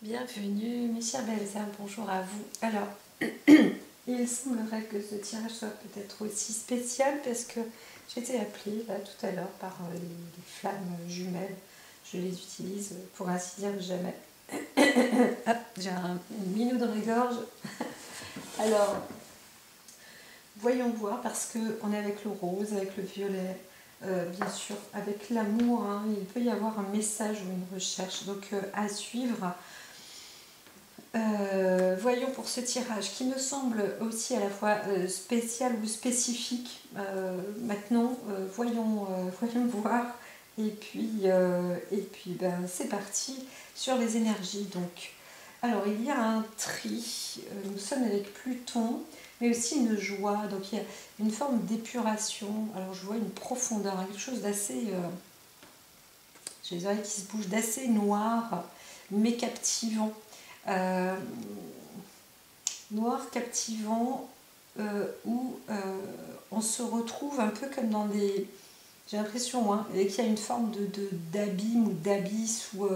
Bienvenue mes chers belles âmes, bonjour à vous. Alors, il semblerait que ce tirage soit peut-être aussi spécial parce que j'ai été appelée là tout à l'heure par les flammes jumelles. Je les utilise pour ainsi dire jamais. Hop, j'ai un minou dans la gorge. Alors, voyons voir parce qu'on est avec le rose, avec le violet, bien sûr, avec l'amour. Hein, il peut y avoir un message ou une recherche, donc à suivre. Voyons pour ce tirage qui me semble aussi à la fois spécial ou spécifique. Maintenant, voyons voir. Et puis ben, c'est parti sur les énergies. Donc, alors il y a un tri. Nous sommes avec Pluton, mais aussi une joie. Donc il y a une forme d'épuration. Alors je vois une profondeur, quelque chose d'assez. J'ai les oreilles qui se bougent, d'assez noir, mais captivant. Euh, Noir captivant où on se retrouve un peu comme dans des... J'ai l'impression hein, qu'il y a une forme d'abîme ou d'abysse ou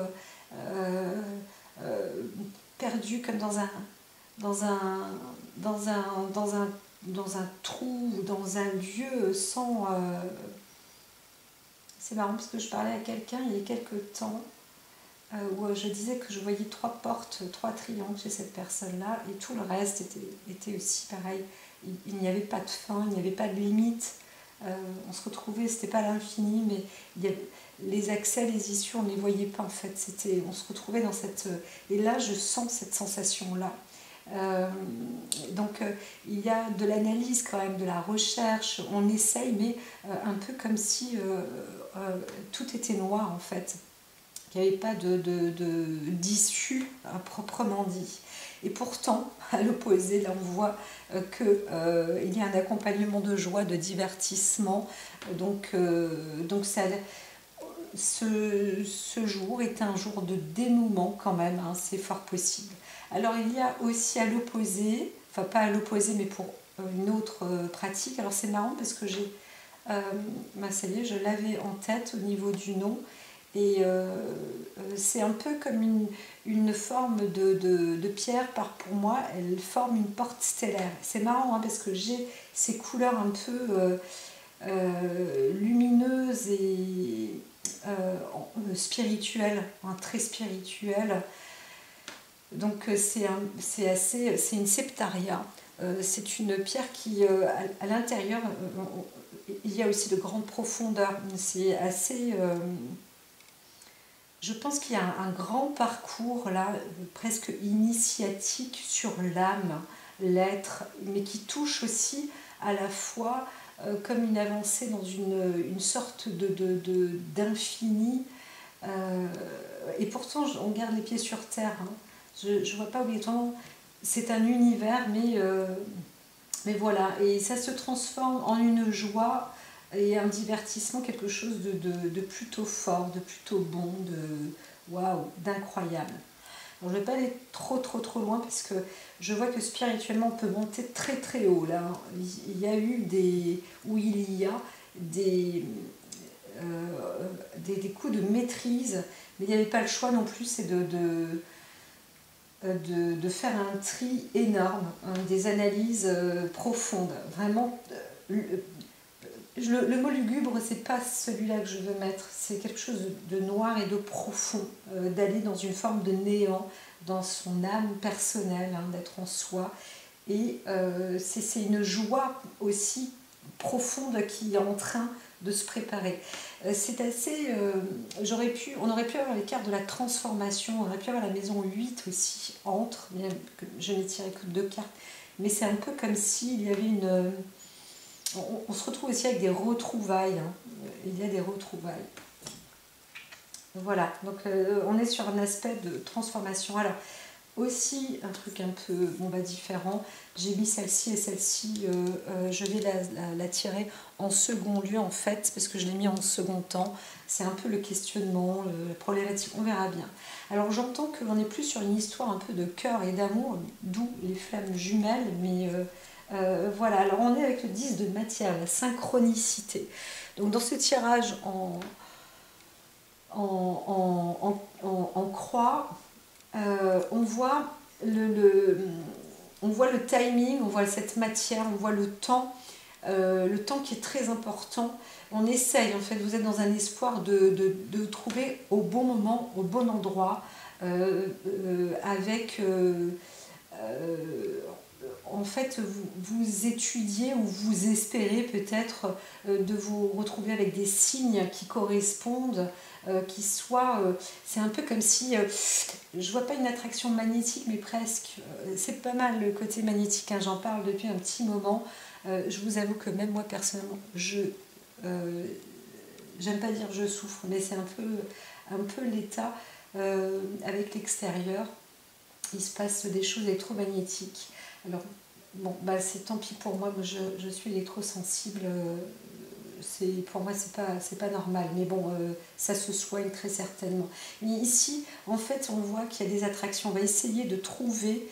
perdu comme dans un, dans un, dans un, dans un trou, dans un lieu sans... C'est marrant parce que je parlais à quelqu'un il y a quelques temps où je disais que je voyais 3 portes, 3 triangles chez cette personne-là, et tout le reste était aussi pareil. Il n'y avait pas de fin, il n'y avait pas de limite. On se retrouvait, c'était pas l'infini, mais les accès, les issues, on ne les voyait pas en fait. On se retrouvait dans cette... Et là, je sens cette sensation-là. Donc il y a de l'analyse quand même, de la recherche, on essaye, mais un peu comme si tout était noir en fait. Il n'y avait pas d'issue proprement dit. Et pourtant, à l'opposé, là on voit qu'il y a un accompagnement de joie, de divertissement. Donc ce jour est un jour de dénouement quand même, hein, c'est fort possible. Alors il y a aussi à l'opposé, enfin pas à l'opposé mais pour une autre pratique. Alors c'est marrant parce que ça y est, je l'avais en tête au niveau du nom. Et c'est un peu comme une forme de pierre, pour moi, elle forme une porte stellaire. C'est marrant hein, parce que j'ai ces couleurs un peu lumineuses et spirituelles, hein, très spirituelles. Donc c'est une septaria. C'est une pierre qui, à l'intérieur, il y a aussi de grandes profondeurs. C'est assez... Je pense qu'il y a un grand parcours là, presque initiatique sur l'âme, l'être, mais qui touche aussi à la fois comme une avancée dans une sorte d'infini. Et pourtant, on garde les pieds sur terre. Hein. Je ne vois pas obligatoirement. C'est un univers, mais voilà. Et ça se transforme en une joie et un divertissement, quelque chose de plutôt fort, de plutôt bon, waouh, d'incroyable. Alors, je ne vais pas aller trop loin parce que je vois que spirituellement on peut monter très haut là. Il y a eu où il y a des coups de maîtrise, mais il n'y avait pas le choix non plus, c'est de faire un tri énorme, hein, des analyses profondes. Vraiment, le mot lugubre, c'est pas celui-là que je veux mettre, c'est quelque chose de noir et de profond, d'aller dans une forme de néant, dans son âme personnelle, hein, d'être en soi. Et c'est une joie aussi profonde qui est en train de se préparer. C'est assez... on aurait pu avoir les cartes de la transformation, on aurait pu avoir la maison 8 aussi, entre, je n'ai tiré que 2 cartes, mais c'est un peu comme s'il y avait une... On se retrouve aussi avec des retrouvailles, hein. Il y a des retrouvailles. Voilà, donc on est sur un aspect de transformation. Alors, aussi un truc un peu différent, j'ai mis celle-ci et celle-ci, je vais la tirer en second lieu en fait, parce que je l'ai mis en second temps. C'est un peu le questionnement, la problématique, on verra bien. Alors j'entends qu'on est plus sur une histoire un peu de cœur et d'amour, d'où les flammes jumelles, mais voilà, alors on est avec le 10 de matière, la synchronicité. Donc dans ce tirage en croix, on voit on voit le timing, on voit cette matière, on voit le temps qui est très important. On essaye, en fait, vous êtes dans un espoir de trouver au bon moment, au bon endroit, avec... en fait, vous étudiez ou vous espérez peut-être de vous retrouver avec des signes qui correspondent, qui soient... c'est un peu comme si... je vois pas une attraction magnétique, mais presque. C'est pas mal le côté magnétique, hein, j'en parle depuis un petit moment. Je vous avoue que même moi, personnellement, j'aime pas dire je souffre, mais c'est un peu l'état avec l'extérieur. Il se passe des choses électromagnétiques. Alors, bon, bah, c'est tant pis pour moi, je suis électrosensible. Pour moi, c'est pas normal. Mais bon, ça se soigne très certainement. Mais ici, en fait, on voit qu'il y a des attractions. On va essayer de trouver.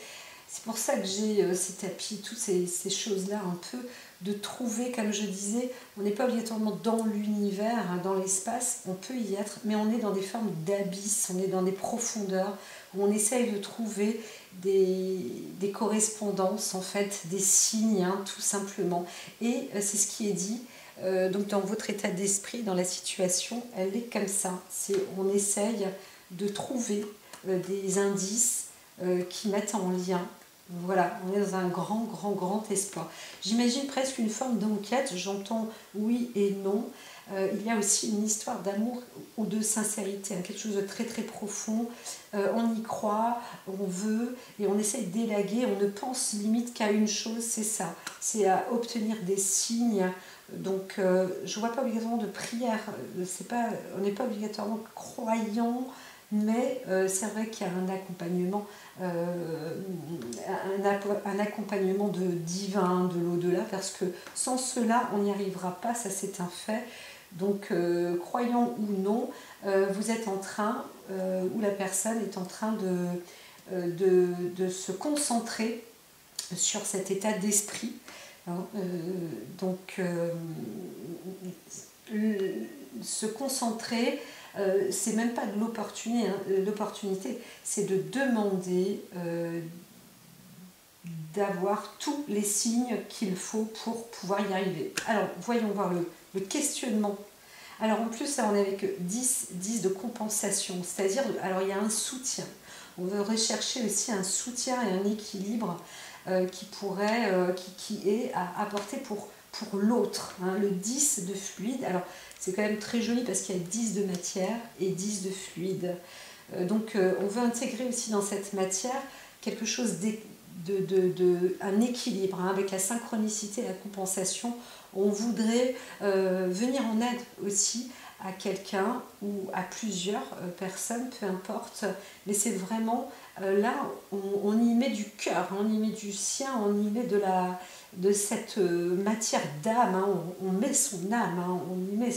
C'est pour ça que j'ai ces tapis, toutes ces choses-là un peu, de trouver, comme je disais, on n'est pas obligatoirement dans l'univers, hein, dans l'espace, on peut y être, mais on est dans des formes d'abysses, on est dans des profondeurs, où on essaye de trouver des correspondances, en fait, des signes, hein, tout simplement. Et c'est ce qui est dit, donc dans votre état d'esprit, dans la situation, elle est comme ça. On essaye de trouver des indices qui mettent en lien. Voilà, on est dans un grand espoir. J'imagine presque une forme d'enquête, j'entends oui et non. Il y a aussi une histoire d'amour ou de sincérité, hein, quelque chose de très profond. On y croit, on veut et on essaye d'élaguer, on ne pense limite qu'à une chose, c'est ça, c'est à obtenir des signes. Donc je ne vois pas obligatoirement de prière, on n'est pas obligatoirement croyant, mais c'est vrai qu'il y a un accompagnement, un accompagnement de divin, de l'au-delà, parce que sans cela, on n'y arrivera pas, ça c'est un fait. Donc, croyant ou non, vous êtes en train, ou la personne est en train de se concentrer sur cet état d'esprit. Hein, donc, se concentrer, c'est même pas de l'opportunité, c'est de demander d'avoir tous les signes qu'il faut pour pouvoir y arriver. Alors, voyons voir le questionnement. Alors, en plus, là, on est avec 10 de compensation, c'est-à-dire, alors il y a un soutien. On veut rechercher aussi un soutien et un équilibre qui est à apporter pour l'autre. Hein, le 10 de fluide, alors c'est quand même très joli parce qu'il y a 10 de matière et 10 de fluide. Donc on veut intégrer aussi dans cette matière quelque chose un équilibre, hein, avec la synchronicité et la compensation. On voudrait venir en aide aussi à quelqu'un ou à plusieurs personnes, peu importe, mais c'est vraiment là, on y met du cœur, on y met du sien, on y met de cette matière d'âme, hein, on met son âme, hein, on y met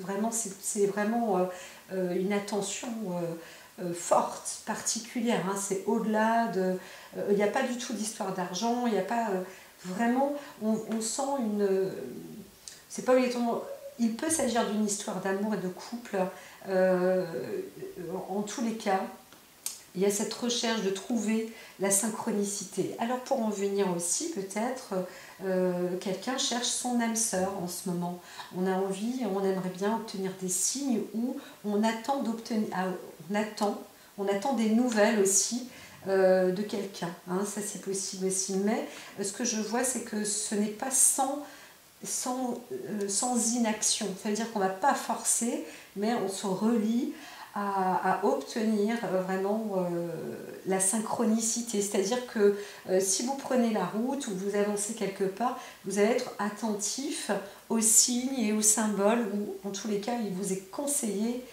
vraiment, c'est vraiment une attention forte, particulière, hein, c'est au-delà de... Il n'y a pas du tout d'histoire d'argent, il n'y a pas... vraiment, on sent une... c'est pas obligatoirement... Il peut s'agir d'une histoire d'amour et de couple. En tous les cas, il y a cette recherche de trouver la synchronicité. Alors pour en venir aussi, peut-être, quelqu'un cherche son âme sœur en ce moment. On a envie, on aimerait bien obtenir des signes où on attend d'obtenir... on attend des nouvelles aussi de quelqu'un. Hein, ça c'est possible aussi. Mais ce que je vois, c'est que ce n'est pas sans inaction. Ça veut dire qu'on ne va pas forcer, mais on se relie à obtenir vraiment la synchronicité. C'est-à-dire que si vous prenez la route ou vous avancez quelque part, vous allez être attentif aux signes et aux symboles, ou en tous les cas, il vous est conseillé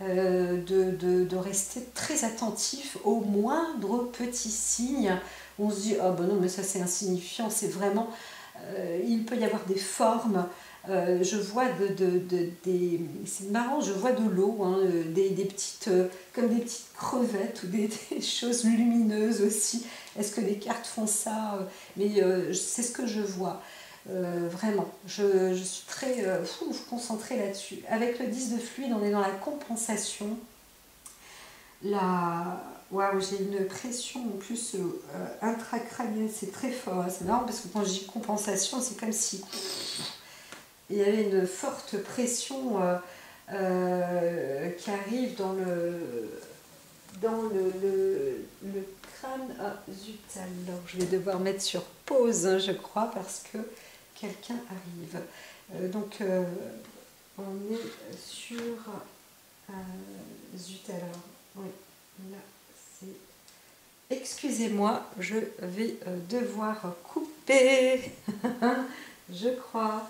de rester très attentif aux moindres petits signes. On se dit, oh ben non, mais ça c'est insignifiant, c'est vraiment... il peut y avoir des formes, je vois c'est marrant, je vois de l'eau, hein, des petites, comme des petites crevettes ou des choses lumineuses aussi. Est-ce que les cartes font ça? Mais c'est ce que je vois. Vraiment, je suis très concentrée là-dessus. Avec le 10 de fluide, on est dans la compensation, Waouh, j'ai une pression en plus intracrânienne, c'est très fort. C'est marrant parce que quand je dis compensation, c'est comme si il y avait une forte pression qui arrive dans le crâne. Ah zut, alors je vais devoir mettre sur pause, hein, je crois, parce que quelqu'un arrive. On est sur... zut alors, oui, là c'est... Excusez-moi, je vais devoir couper, je crois.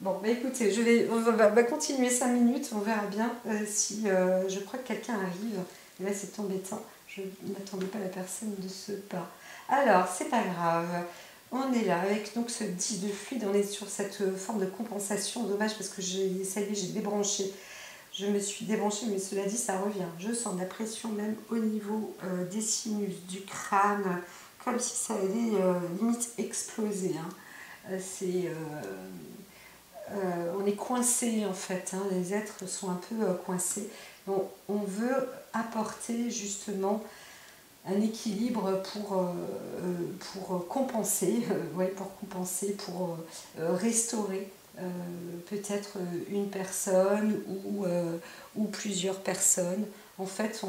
Bon, bah écoutez, on va continuer 5 minutes, on verra bien si je crois que quelqu'un arrive. Et là, c'est embêtant, je n'attendais pas la personne de ce pas. Alors, c'est pas grave, on est là avec donc ce 10 de fluide, on est sur cette forme de compensation. Dommage parce que ça y est, j'ai débranché. Je me suis débranchée, mais cela dit, ça revient. Je sens de la pression même au niveau des sinus, du crâne, comme si ça allait limite exploser. Hein. On est coincé en fait, hein, les êtres sont un peu coincés. Donc on veut apporter justement un équilibre pour compenser, pour restaurer peut-être une personne ou plusieurs personnes. En fait,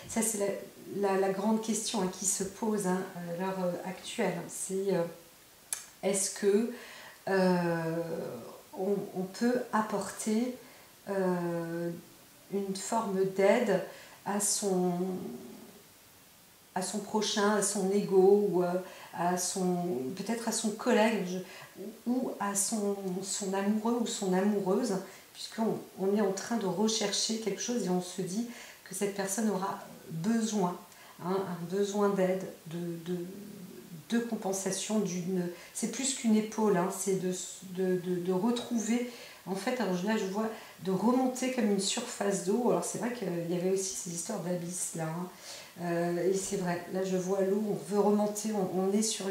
ça c'est la grande question hein, qui se pose hein, à l'heure actuelle. C'est est-ce que on peut apporter une forme d'aide à son prochain, à son ego, ou peut-être à son collègue, ou à son amoureux ou son amoureuse, puisqu'on est en train de rechercher quelque chose et on se dit que cette personne aura besoin, hein, un besoin d'aide, de compensation, c'est plus qu'une épaule, hein, c'est de retrouver, en fait, alors là je vois, de remonter comme une surface d'eau. Alors c'est vrai qu'il y avait aussi ces histoires d'abysse là, hein. Et c'est vrai, là je vois l'eau, on veut remonter, on est sur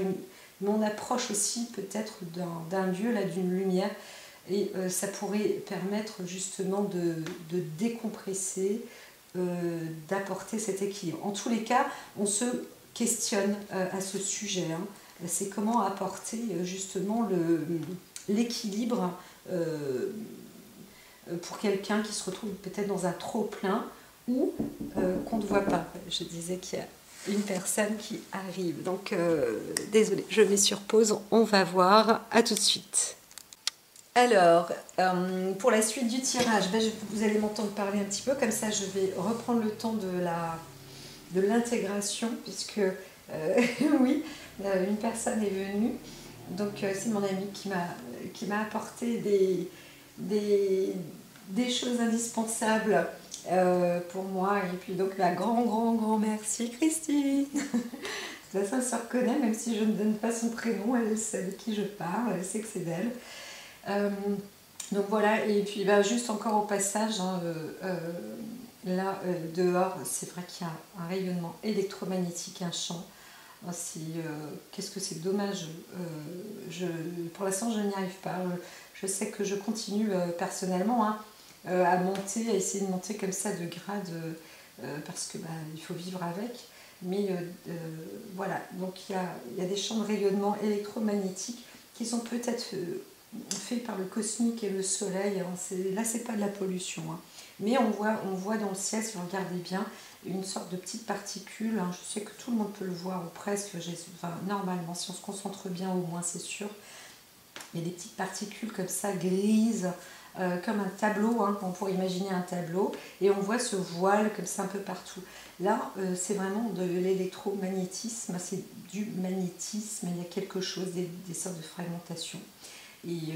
mais on approche aussi peut-être d'un lieu, là, d'une lumière, et ça pourrait permettre justement de décompresser, d'apporter cet équilibre. En tous les cas, on se questionne à ce sujet, hein. C'est comment apporter justement l'équilibre pour quelqu'un qui se retrouve peut-être dans un trop-plein ou qu'on ne voit pas. Je disais qu'il y a une personne qui arrive. Donc, désolée, je mets sur pause. On va voir. À tout de suite. Alors, pour la suite du tirage, vous allez m'entendre parler un petit peu. Comme ça, je vais reprendre le temps de l'intégration, puisque, oui, une personne est venue. Donc, c'est mon ami qui m'a apporté des choses indispensables pour moi. Et puis donc grand merci Christine. De toute façon elle se reconnaît, même si je ne donne pas son prénom, elle sait de qui je parle, elle sait que c'est d'elle. Donc voilà, et puis juste encore au passage, hein, là dehors, c'est vrai qu'il y a un rayonnement électromagnétique, un champ. Qu'est-ce que c'est dommage, pour l'instant je n'y arrive pas. Je sais que je continue personnellement hein, à monter, à essayer de monter comme ça de grade parce que il faut vivre avec. Mais voilà, donc il y a des champs de rayonnement électromagnétique qui sont peut-être faits par le cosmique et le soleil. Hein. Là, c'est pas de la pollution. Hein. Mais on voit dans le ciel, si vous regardez bien, une sorte de petite particule. Hein. Je sais que tout le monde peut le voir, ou presque. Normalement, si on se concentre bien, au moins, c'est sûr. Il y a des petites particules comme ça, grises, comme un tableau, hein, on pourrait imaginer un tableau, et on voit ce voile comme ça un peu partout. Là, c'est vraiment de l'électromagnétisme, c'est du magnétisme, il y a quelque chose, des sortes de fragmentations. Et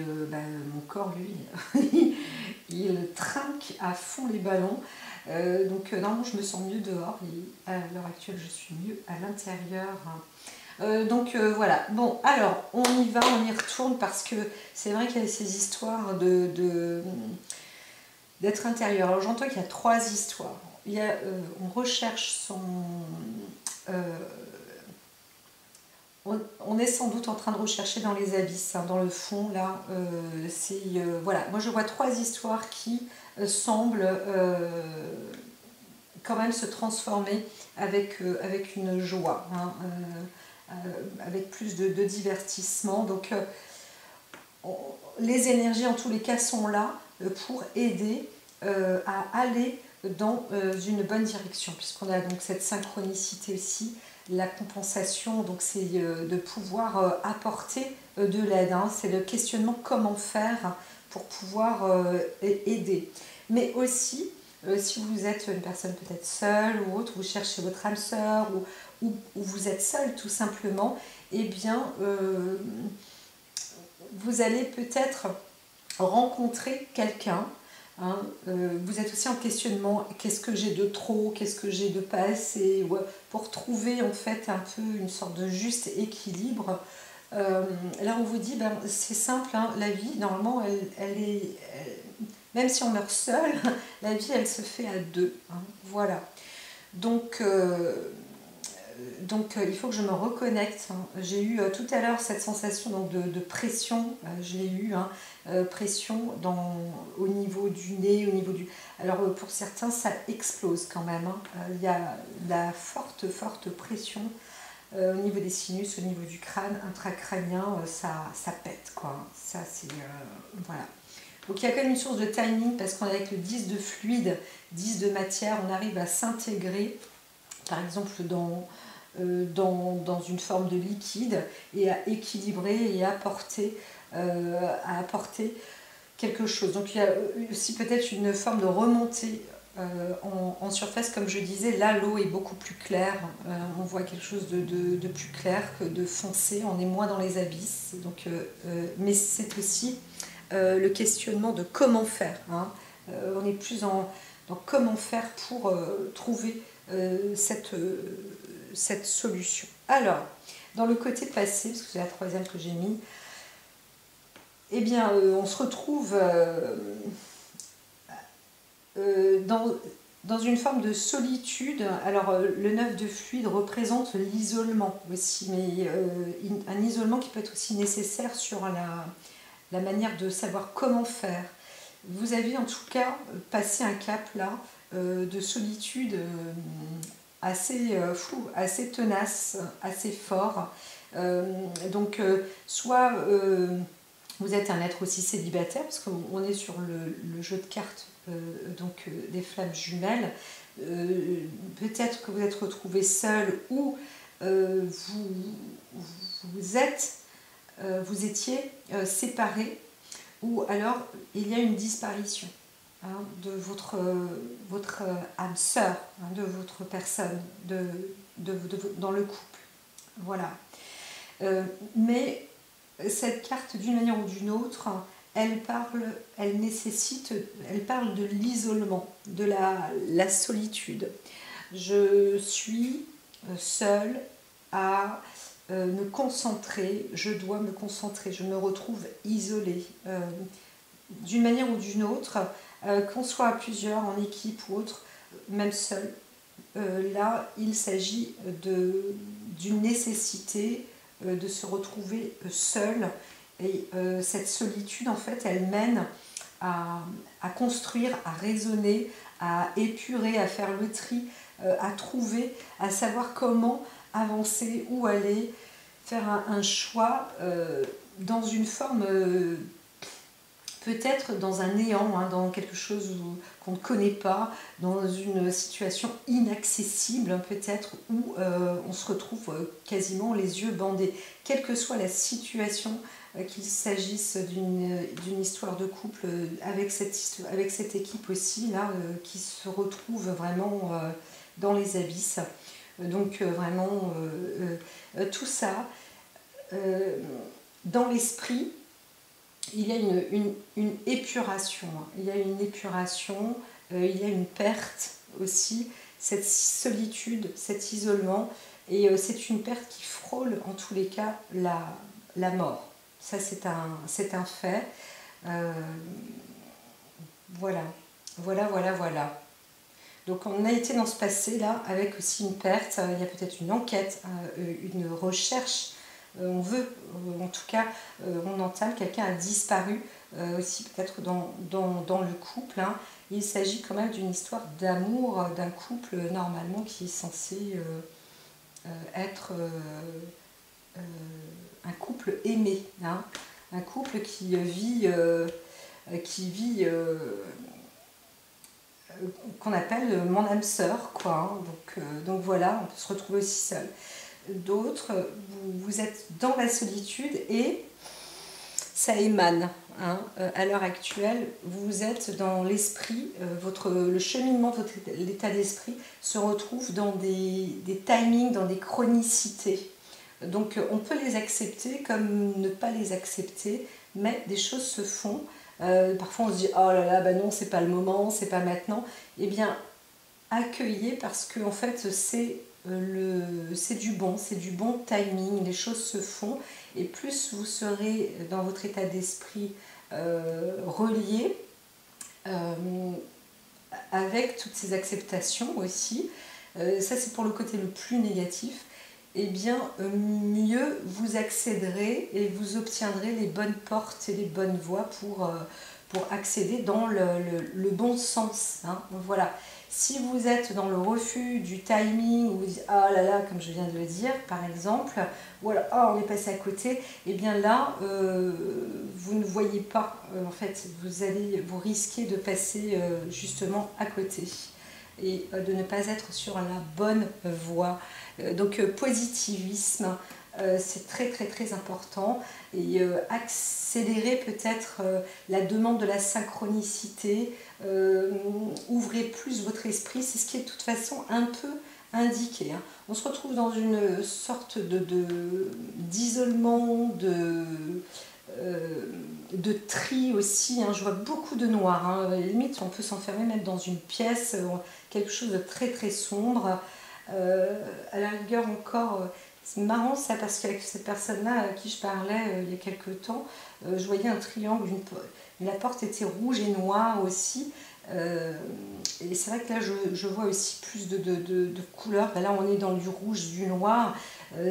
mon corps, lui, il trinque à fond les ballons. Donc normalement, je me sens mieux dehors, et à l'heure actuelle, je suis mieux à l'intérieur. Donc voilà, bon alors on y va, on y retourne parce que c'est vrai qu'il y a ces histoires d'être intérieur. Alors j'entends qu'il y a 3 histoires. On recherche on est sans doute en train de rechercher dans les abysses, hein, dans le fond là. Voilà, moi je vois 3 histoires qui semblent quand même se transformer avec une joie, hein, avec plus de divertissement. Donc les énergies en tous les cas sont là pour aider à aller dans une bonne direction, puisqu'on a donc cette synchronicité aussi, la compensation, donc c'est de pouvoir apporter de l'aide, hein, c'est le questionnement comment faire pour pouvoir aider. Mais aussi, si vous êtes une personne peut-être seule ou autre, vous cherchez votre âme sœur ou vous êtes seul tout simplement, eh bien vous allez peut-être rencontrer quelqu'un. Hein, vous êtes aussi en questionnement, qu'est-ce que j'ai de trop, qu'est-ce que j'ai de pas assez, ouais, pour trouver en fait un peu une sorte de juste équilibre. Là on vous dit, ben, c'est simple, hein, la vie normalement même si on meurt seul, la vie elle se fait à deux, hein, voilà. Donc il faut que je me reconnecte. J'ai eu tout à l'heure cette sensation donc, de pression, je l'ai eu, hein, pression au niveau du nez, au niveau du... Alors pour certains ça explose quand même, hein. Il y a la forte pression au niveau des sinus, au niveau du crâne, intracrânien, ça pète quoi. Ça c'est... voilà. Donc il y a quand même une source de timing parce qu'avec le 10 de fluide, 10 de matière, on arrive à s'intégrer, par exemple dans une forme de liquide et à équilibrer et à apporter quelque chose. Donc il y a aussi peut-être une forme de remontée en surface, comme je disais, là l'eau est beaucoup plus claire, on voit quelque chose de plus clair que de foncé, on est moins dans les abysses. Donc, mais c'est aussi le questionnement de comment faire, hein. On est plus dans comment faire pour trouver cette solution. Alors, dans le côté passé, parce que c'est la troisième que j'ai mis, eh bien, on se retrouve dans une forme de solitude. Alors, le 9 de fluide représente l'isolement aussi, mais un isolement qui peut être aussi nécessaire sur la manière de savoir comment faire. Vous avez en tout cas passé un cap là de solitude assez fou, assez tenace, assez fort. Donc soit vous êtes un être aussi célibataire, parce qu'on est sur le jeu de cartes donc des flammes jumelles. Peut-être que vous êtes retrouvé seul ou vous étiez séparés, ou alors il y a une disparition, hein, de votre âme sœur, hein, de votre personne, dans le couple. Voilà. Mais cette carte, d'une manière ou d'une autre, elle parle de l'isolement, de la solitude. Je suis seule à me concentrer, je dois me concentrer, je me retrouve isolée. D'une manière ou d'une autre, qu'on soit à plusieurs, en équipe ou autre, même seul, là, il s'agit d'une nécessité de se retrouver seul. Et cette solitude, en fait, elle mène à construire, à raisonner, à épurer, à faire le tri, à trouver, à savoir comment avancer, où aller, faire un choix dans une forme... peut-être dans un néant, hein, dans quelque chose qu'on ne connaît pas, dans une situation inaccessible peut-être, où on se retrouve quasiment les yeux bandés. Quelle que soit la situation, qu'il s'agisse d'une histoire de couple, avec cette équipe aussi, là, qui se retrouve vraiment dans les abysses. Donc vraiment, tout ça, dans l'esprit, il y a une épuration, il y a une épuration, il y a une perte aussi, cette solitude, cet isolement, et c'est une perte qui frôle en tous les cas la mort. Ça c'est un fait. Voilà. Donc on a été dans ce passé là avec aussi une perte, il y a peut-être une enquête, une recherche on veut, en tout cas, on entame, quelqu'un a disparu aussi peut-être dans le couple. Hein. Il s'agit quand même d'une histoire d'amour d'un couple normalement qui est censé être un couple aimé, hein. Un couple qui vit qu'on appelle mon âme sœur, quoi. Hein. Donc voilà, on peut se retrouver aussi seul. D'autres, vous êtes dans la solitude et ça émane. Hein. À l'heure actuelle, vous êtes dans l'esprit, le cheminement de votre l'état d'esprit se retrouve dans des timings, dans des chronicités. Donc on peut les accepter comme ne pas les accepter, mais des choses se font. Parfois on se dit oh là là, bah non, c'est pas le moment, c'est pas maintenant. Eh bien, accueillez parce que en fait c'est du bon timing, les choses se font et plus vous serez dans votre état d'esprit relié avec toutes ces acceptations aussi, ça c'est pour le côté le plus négatif, et bien mieux vous accéderez et vous obtiendrez les bonnes portes et les bonnes voies pour accéder dans le bon sens. Hein. Voilà. Si vous êtes dans le refus du timing, où vous dites ah là là, comme je viens de le dire par exemple, voilà, oh, on est passé à côté, et bien là vous ne voyez pas, en fait vous risquez de passer justement à côté et de ne pas être sur la bonne voie. Donc positivisme, c'est très très très important, et accélérer peut-être la demande de la synchronicité, ouvrez plus votre esprit, c'est ce qui est de toute façon un peu indiqué. Hein. On se retrouve dans une sorte d'isolement, de tri aussi. Hein. Je vois beaucoup de noir. Hein. Limite, on peut s'enfermer même dans une pièce, quelque chose de très très sombre. À la rigueur encore, c'est marrant ça parce qu'avec cette personne-là à qui je parlais il y a quelques temps, je voyais un triangle, la porte était rouge et noire aussi. Et c'est vrai que là je vois aussi plus de couleurs. Ben là on est dans du rouge, du noir,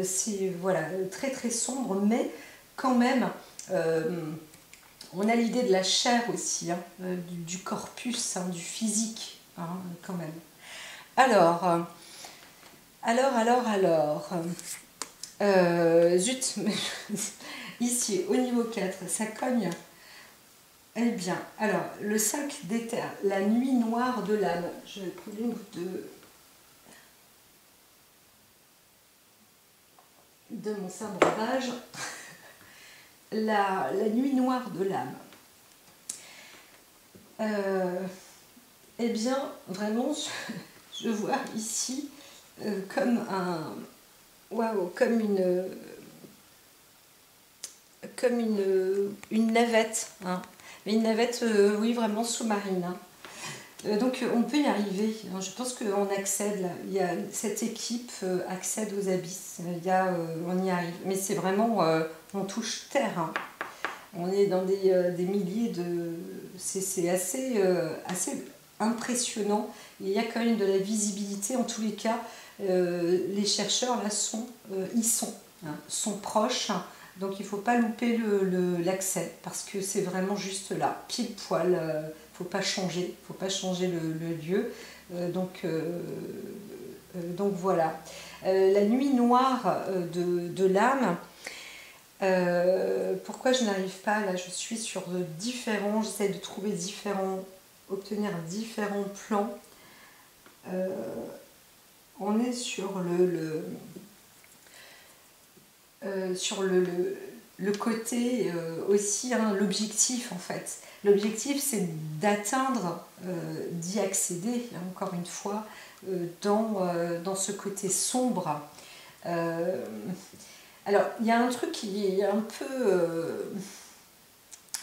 c'est voilà, très très sombre, mais quand même on a l'idée de la chair aussi, hein, du corpus, hein, du physique, hein, quand même. Alors, zut, ici au niveau 4, ça cogne. Eh bien, alors, le 5 d'éther, la nuit noire de l'âme. Je vais prendre une goutte de mon sabre-breuvage. La nuit noire de l'âme. Eh bien, vraiment, je vois ici comme une navette, hein. Mais une navette, oui, vraiment sous-marine. Hein. Donc on peut y arriver. Hein. Je pense qu'on accède là. Cette équipe accède aux abysses. On y arrive. Mais c'est vraiment, on touche terre. Hein. On est dans des milliers de... C'est assez impressionnant. Il y a quand même de la visibilité. En tous les cas, les chercheurs là sont proches. Donc il ne faut pas louper l'accès parce que c'est vraiment juste là, pile poil. Il ne faut pas changer le lieu. Donc voilà. La nuit noire de l'âme. Pourquoi je n'arrive pas là? Je suis sur j'essaie de trouver obtenir différents plans. On est sur le côté aussi, hein, l'objectif en fait. L'objectif c'est d'atteindre, d'y accéder, hein, encore une fois, dans ce côté sombre. Alors, il y a un truc qui est un peu...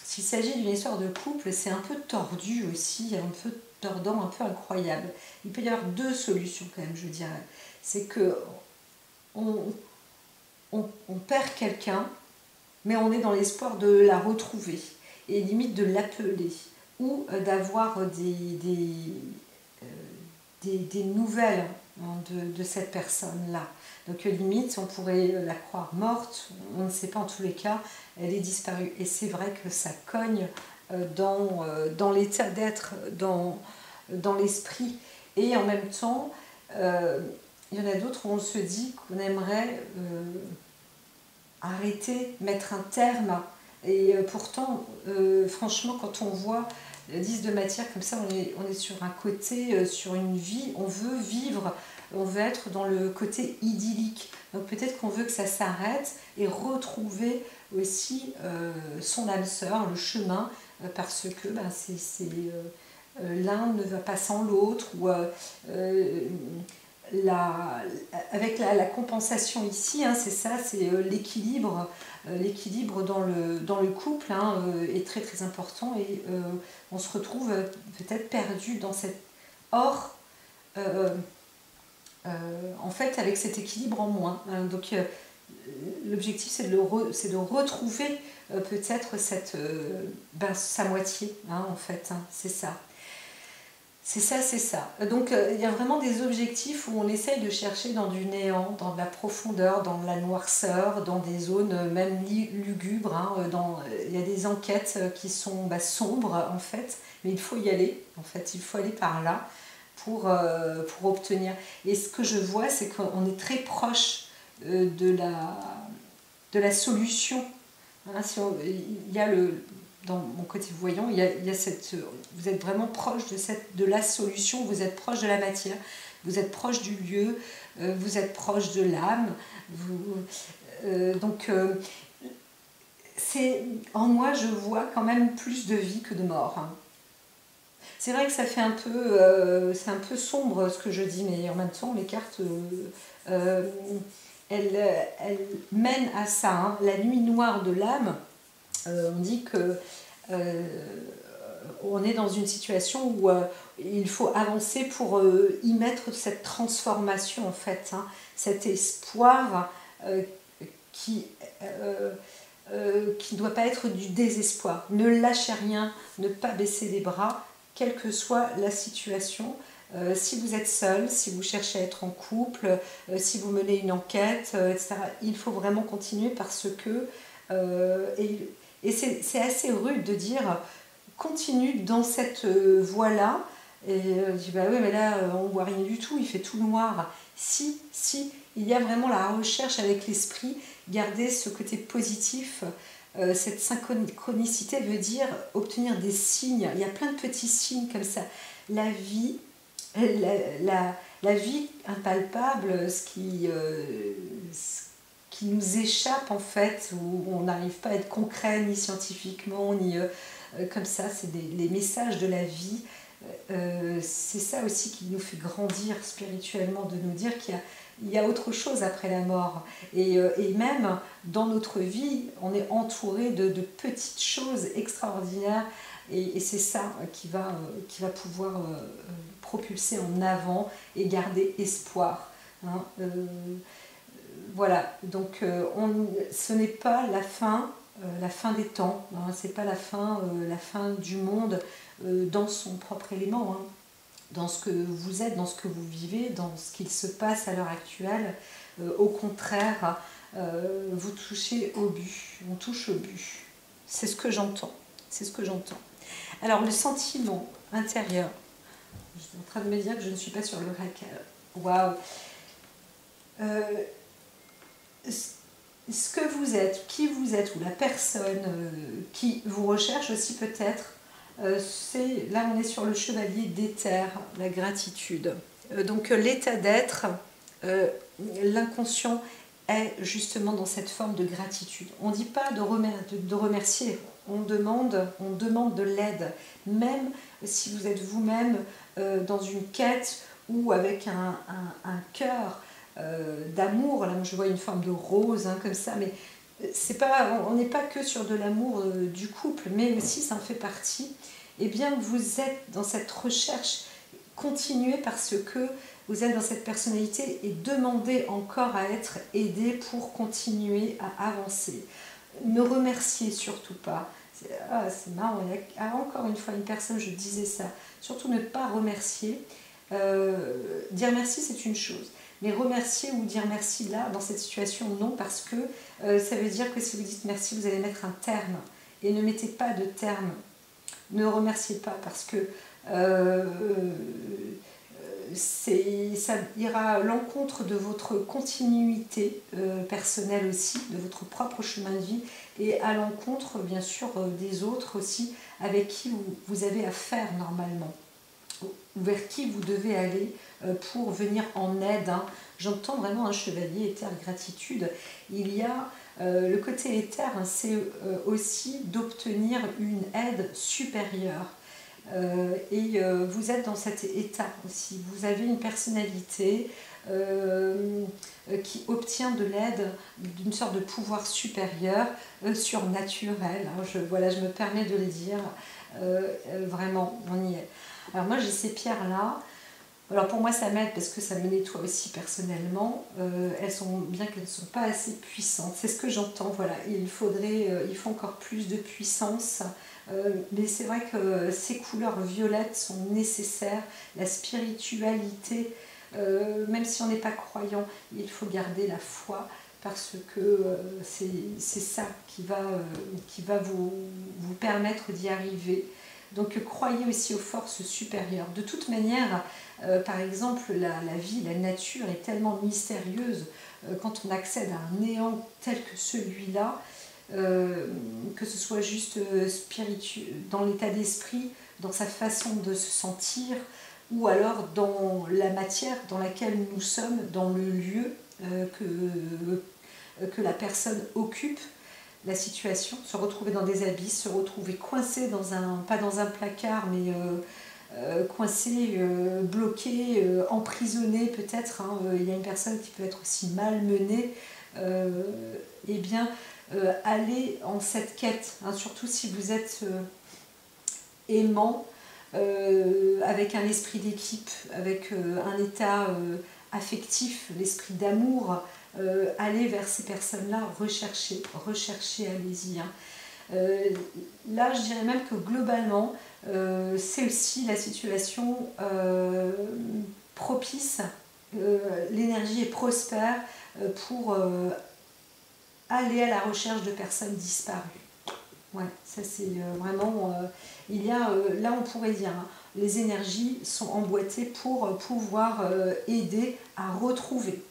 s'il s'agit d'une histoire de couple, c'est un peu tordu aussi, un peu tordant, un peu incroyable. Il peut y avoir deux solutions quand même, je dirais. C'est que on perd quelqu'un, mais on est dans l'espoir de la retrouver, et limite de l'appeler, ou d'avoir des nouvelles hein, de cette personne-là. Donc limite, on pourrait la croire morte, on ne sait pas, en tous les cas, elle est disparue. Et c'est vrai que ça cogne dans l'état d'être, dans l'esprit. Et en même temps, il y en a d'autres où on se dit qu'on aimerait arrêter, mettre un terme. Et pourtant, franchement, quand on voit le 10 de matière comme ça, on est sur un côté, sur une vie, on veut vivre, on veut être dans le côté idyllique. Donc peut-être qu'on veut que ça s'arrête et retrouver aussi son âme sœur, le chemin, parce que ben, l'un ne va pas sans l'autre, ou avec la compensation ici, hein, c'est ça, c'est l'équilibre. L'équilibre dans le couple, hein, est très très important, et on se retrouve peut-être perdu dans cette... Or, en fait, avec cet équilibre en moins. Hein, donc, l'objectif, c'est de retrouver peut-être sa moitié, hein, en fait, hein, c'est ça. C'est ça, c'est ça. Donc il y a vraiment des objectifs où on essaye de chercher dans du néant, dans de la profondeur, dans de la noirceur, dans des zones même lugubres. Hein, il y a des enquêtes qui sont sombres en fait, mais il faut y aller. En fait, il faut aller par là pour obtenir. Et ce que je vois, c'est qu'on est très proche de la solution. Hein, il y a dans mon côté voyant, il y a vous êtes vraiment proche de la solution, vous êtes proche de la matière, vous êtes proche du lieu, vous êtes proche de l'âme. Donc, en moi, je vois quand même plus de vie que de mort. Hein. C'est vrai que ça fait c'est un peu sombre ce que je dis, mais en même temps, les cartes, elles mènent à ça. Hein. La nuit noire de l'âme, on dit que on est dans une situation où il faut avancer pour y mettre cette transformation en fait, hein, cet espoir qui ne doit pas être du désespoir. Ne lâchez rien, ne pas baisser les bras, quelle que soit la situation. Si vous êtes seul, si vous cherchez à être en couple, si vous menez une enquête, etc., il faut vraiment continuer parce que... et c'est assez rude de dire continue dans cette voie-là. Et je dis bah oui, mais là on voit rien du tout, il fait tout noir. Si, il y a vraiment la recherche avec l'esprit, garder ce côté positif. Cette synchronicité veut dire obtenir des signes. Il y a plein de petits signes comme ça. La vie, la vie impalpable, ce qui nous échappe en fait, où on n'arrive pas à être concret ni scientifiquement, ni comme ça, c'est les messages de la vie. C'est ça aussi qui nous fait grandir spirituellement, de nous dire qu'il y a autre chose après la mort. Et même dans notre vie, on est entouré de petites choses extraordinaires. Et c'est ça qui va pouvoir propulser en avant et garder espoir. Hein. Voilà, donc ce n'est pas la fin des temps, hein, c'est pas la fin du monde dans son propre élément, hein, dans ce que vous êtes, dans ce que vous vivez, dans ce qu'il se passe à l'heure actuelle. Au contraire, vous touchez au but, on touche au but. C'est ce que j'entends, c'est ce que j'entends. Alors le sentiment intérieur, je suis en train de me dire que je ne suis pas sur l'oracle. Waouh. Ce que vous êtes, qui vous êtes, ou la personne qui vous recherche aussi peut-être, là on est sur le chevalier d'éther, la gratitude. Donc l'état d'être, l'inconscient est justement dans cette forme de gratitude. On ne dit pas de remercier, on demande de l'aide, même si vous êtes vous-même dans une quête ou avec un cœur d'amour. Là je vois une forme de rose, hein, comme ça, mais on n'est pas que sur de l'amour du couple, mais aussi ça en fait partie. Eh bien vous êtes dans cette recherche, continuez parce que vous êtes dans cette personnalité et demandez encore à être aidé pour continuer à avancer. Ne remerciez surtout pas. C'est marrant, il y a encore une fois une personne, je disais ça, surtout ne pas remercier. dire merci, c'est une chose. Mais remercier ou dire merci là, dans cette situation, non, parce que ça veut dire que si vous dites merci, vous allez mettre un terme. Et ne mettez pas de terme. Ne remerciez pas parce que ça ira à l'encontre de votre continuité personnelle aussi, de votre propre chemin de vie et à l'encontre bien sûr des autres aussi avec qui vous avez affaire normalement, vers qui vous devez aller pour venir en aide. Hein. J'entends vraiment un chevalier éther gratitude. Il y a le côté éther, hein, c'est aussi d'obtenir une aide supérieure. Vous êtes dans cet état aussi. Vous avez une personnalité qui obtient de l'aide d'une sorte de pouvoir supérieur, surnaturel. Hein, je me permets de le dire. Vraiment, on y est. Alors moi j'ai ces pierres-là. Alors pour moi ça m'aide parce que ça me nettoie aussi personnellement. Elles sont, bien qu'elles ne sont pas assez puissantes, c'est ce que j'entends. Voilà, il faut encore plus de puissance. Mais c'est vrai que ces couleurs violettes sont nécessaires. La spiritualité, même si on n'est pas croyant, il faut garder la foi parce que c'est ça qui va vous permettre d'y arriver. Donc croyez aussi aux forces supérieures. De toute manière, par exemple, la vie, la nature est tellement mystérieuse quand on accède à un néant tel que celui-là, que ce soit juste dans l'état d'esprit, dans sa façon de se sentir, ou alors dans la matière dans laquelle nous sommes, dans le lieu que la personne occupe. La situation, se retrouver dans des abysses, se retrouver coincé pas dans un placard, mais coincé, bloqué, emprisonné peut-être. Hein, il y a une personne qui peut être aussi malmenée. Eh bien, allez en cette quête, hein, surtout si vous êtes aimant, avec un esprit d'équipe, avec un état affectif, l'esprit d'amour. Allez vers ces personnes-là, recherchez, allez-y. Hein. Là, je dirais même que globalement, c'est aussi la situation propice, l'énergie est prospère pour aller à la recherche de personnes disparues. Ouais, ça c'est vraiment... il y a, là on pourrait dire... Hein, les énergies sont emboîtées pour pouvoir aider à retrouver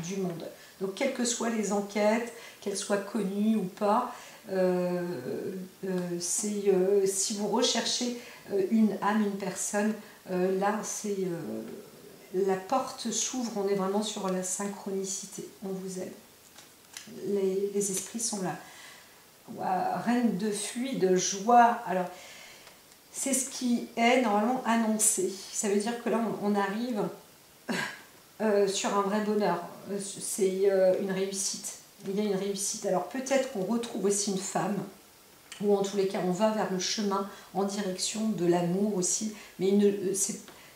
du monde. Donc, quelles que soient les enquêtes, qu'elles soient connues ou pas, si vous recherchez une âme, une personne, là, la porte s'ouvre, on est vraiment sur la synchronicité, on vous aide. Les esprits sont là. Wow, reine de fuite, de joie. Alors, c'est ce qui est normalement annoncé. Ça veut dire que là, on arrive sur un vrai bonheur. C'est une réussite. Il y a une réussite. Alors peut-être qu'on retrouve aussi une femme, ou en tous les cas, on va vers le chemin en direction de l'amour aussi. Mais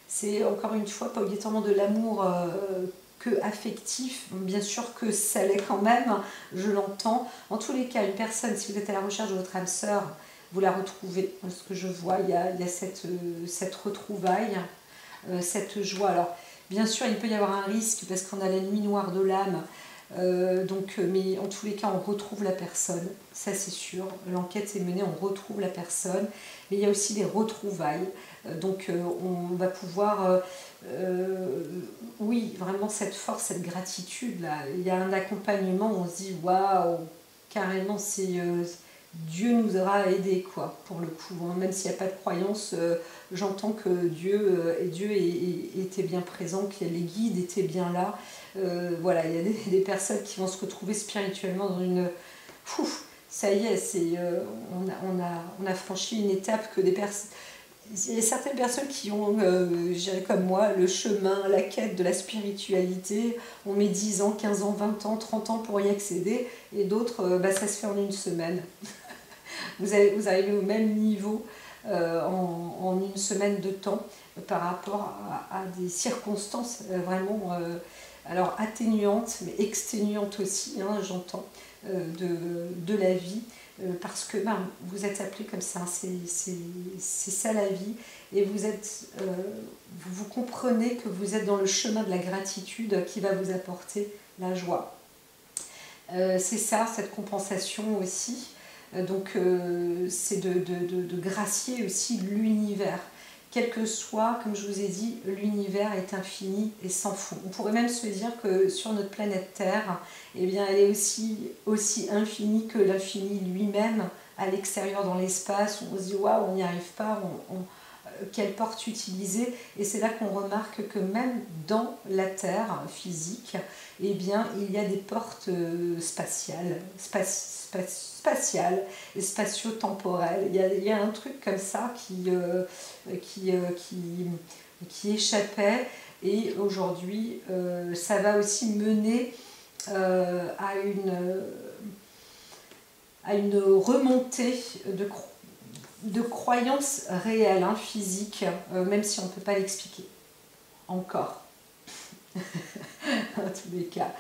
c'est encore une fois pas obligatoirement de l'amour que affectif. Bien sûr que ça l'est quand même, je l'entends. En tous les cas, une personne, si vous êtes à la recherche de votre âme sœur, vous la retrouvez. Ce que je vois, il y a cette retrouvaille, cette joie. Alors, bien sûr, il peut y avoir un risque parce qu'on a la nuit noire de l'âme. Mais en tous les cas, on retrouve la personne. Ça, c'est sûr. L'enquête est menée, on retrouve la personne. Mais il y a aussi des retrouvailles. On va pouvoir... oui, vraiment cette force, cette gratitude. Là. Il y a un accompagnement, on se dit, waouh, carrément, c'est... Dieu nous aura aidés, quoi, pour le coup. Hein. Même s'il n'y a pas de croyance, j'entends que Dieu était bien présent, que les guides étaient bien là. Voilà, il y a des personnes qui vont se retrouver spirituellement dans une... ça y est, on a franchi une étape que des personnes... Il y a certaines personnes qui ont, je dirais comme moi, le chemin, la quête de la spiritualité. On met 10 ans, 15 ans, 20 ans, 30 ans pour y accéder. Et d'autres, ça se fait en une semaine. Vous arrivez au même niveau en une semaine de temps par rapport à des circonstances vraiment alors atténuantes, mais exténuantes aussi, hein, j'entends, de la vie. parce que ben, vous êtes appelé comme ça, c'est ça la vie, et vous comprenez que vous êtes dans le chemin de la gratitude qui va vous apporter la joie. C'est ça, cette compensation aussi. Donc c'est de gracier aussi l'univers. Quel que soit, comme je vous ai dit, l'univers est infini et sans fond. On pourrait même se dire que sur notre planète Terre, eh bien, elle est aussi infinie que l'infini lui-même à l'extérieur dans l'espace. On se dit waouh, on n'y arrive pas, quelle porte utiliser, et c'est là qu'on remarque que même dans la Terre physique, eh bien, il y a des portes spatiales et spatio-temporelles. Il y a un truc comme ça qui échappait, et aujourd'hui ça va aussi mener à une remontée de croyances réelles, hein, physiques, même si on ne peut pas l'expliquer encore. En tous les cas.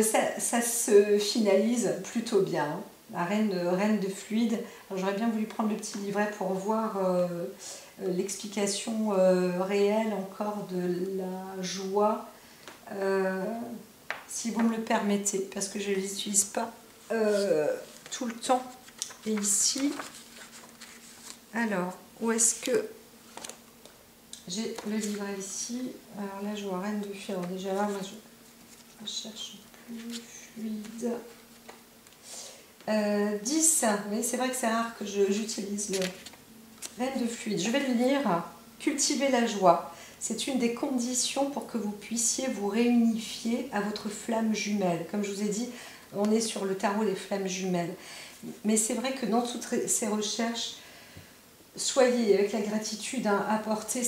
Ça se finalise plutôt bien. Hein. La reine de fluide. J'aurais bien voulu prendre le petit livret pour voir l'explication réelle encore de la joie, si vous me le permettez, parce que je ne l'utilise pas tout le temps. Et ici, alors, où est-ce que j'ai le livret ici? Alors là, je vois reine de fluide. Alors déjà là, moi, je cherche plus fluide. 10, mais c'est vrai que c'est rare que j'utilise le reine de fluide. Je vais le lire. Cultiver la joie. C'est une des conditions pour que vous puissiez vous réunifier à votre flamme jumelle. Comme je vous ai dit, on est sur le tarot des flammes jumelles. Mais c'est vrai que dans toutes ces recherches, soyez avec la gratitude, hein, apportez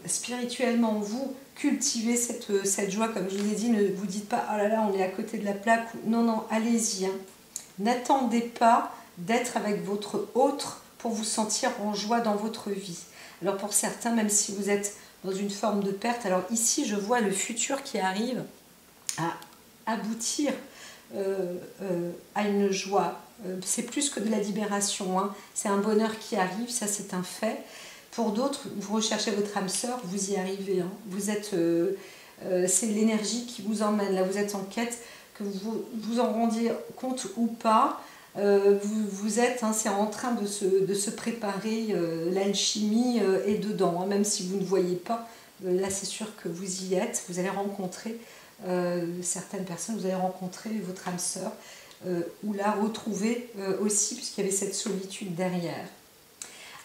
spirituellement vous, cultivez cette joie, comme je vous ai dit, ne vous dites pas « oh là là, on est à côté de la plaque ». Non, non, allez-y. Hein. N'attendez pas d'être avec votre autre pour vous sentir en joie dans votre vie. Alors pour certains, même si vous êtes dans une forme de perte, alors ici je vois le futur qui arrive à aboutir à une joie. C'est plus que de la libération, hein. C'est un bonheur qui arrive, ça c'est un fait. Pour d'autres, vous recherchez votre âme sœur, vous y arrivez. Hein. Vous êtes, c'est l'énergie qui vous emmène, là vous êtes en quête, que vous vous en rendiez compte ou pas. Vous êtes, hein, c'est en train de se préparer, l'alchimie est dedans, hein, même si vous ne voyez pas, là c'est sûr que vous y êtes, vous allez rencontrer certaines personnes, vous allez rencontrer votre âme sœur, ou la retrouver aussi, puisqu'il y avait cette solitude derrière.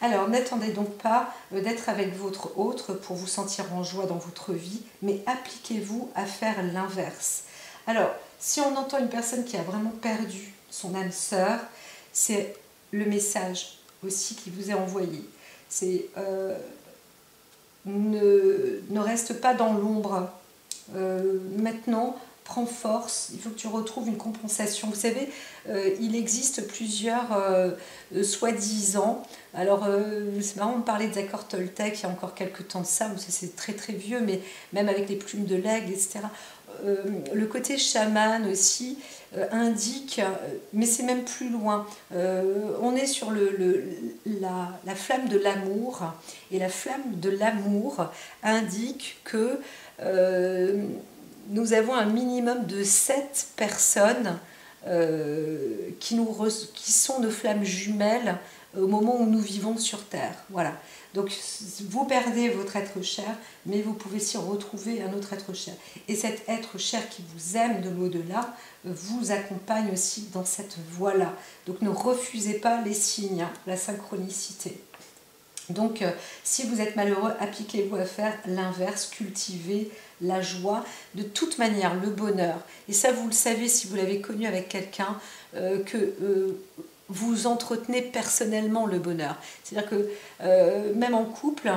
Alors, n'attendez donc pas d'être avec votre autre pour vous sentir en joie dans votre vie, mais appliquez-vous à faire l'inverse. Alors, si on entend une personne qui a vraiment perdu son âme sœur, c'est le message aussi qui vous est envoyé. C'est ne reste pas dans l'ombre. Maintenant, prends force, il faut que tu retrouves une compensation. Vous savez, il existe plusieurs soi-disant. Alors, c'est marrant de parler des accords Toltec il y a encore quelques temps de ça, c'est très très vieux, mais même avec les plumes de l'aigle, etc. Le côté chaman aussi indique, mais c'est même plus loin. On est sur la flamme de l'amour, et la flamme de l'amour indique que nous avons un minimum de 7 personnes qui sont nos flammes jumelles au moment où nous vivons sur Terre. Voilà. Donc vous perdez votre être cher, mais vous pouvez s'y retrouver un autre être cher. Et cet être cher qui vous aime de l'au-delà vous accompagne aussi dans cette voie-là. Donc ne refusez pas les signes, hein, la synchronicité. Donc si vous êtes malheureux, appliquez-vous à faire l'inverse, cultivez la joie, de toute manière le bonheur. Et ça vous le savez si vous l'avez connu avec quelqu'un, que vous entretenez personnellement le bonheur. C'est-à-dire que même en couple,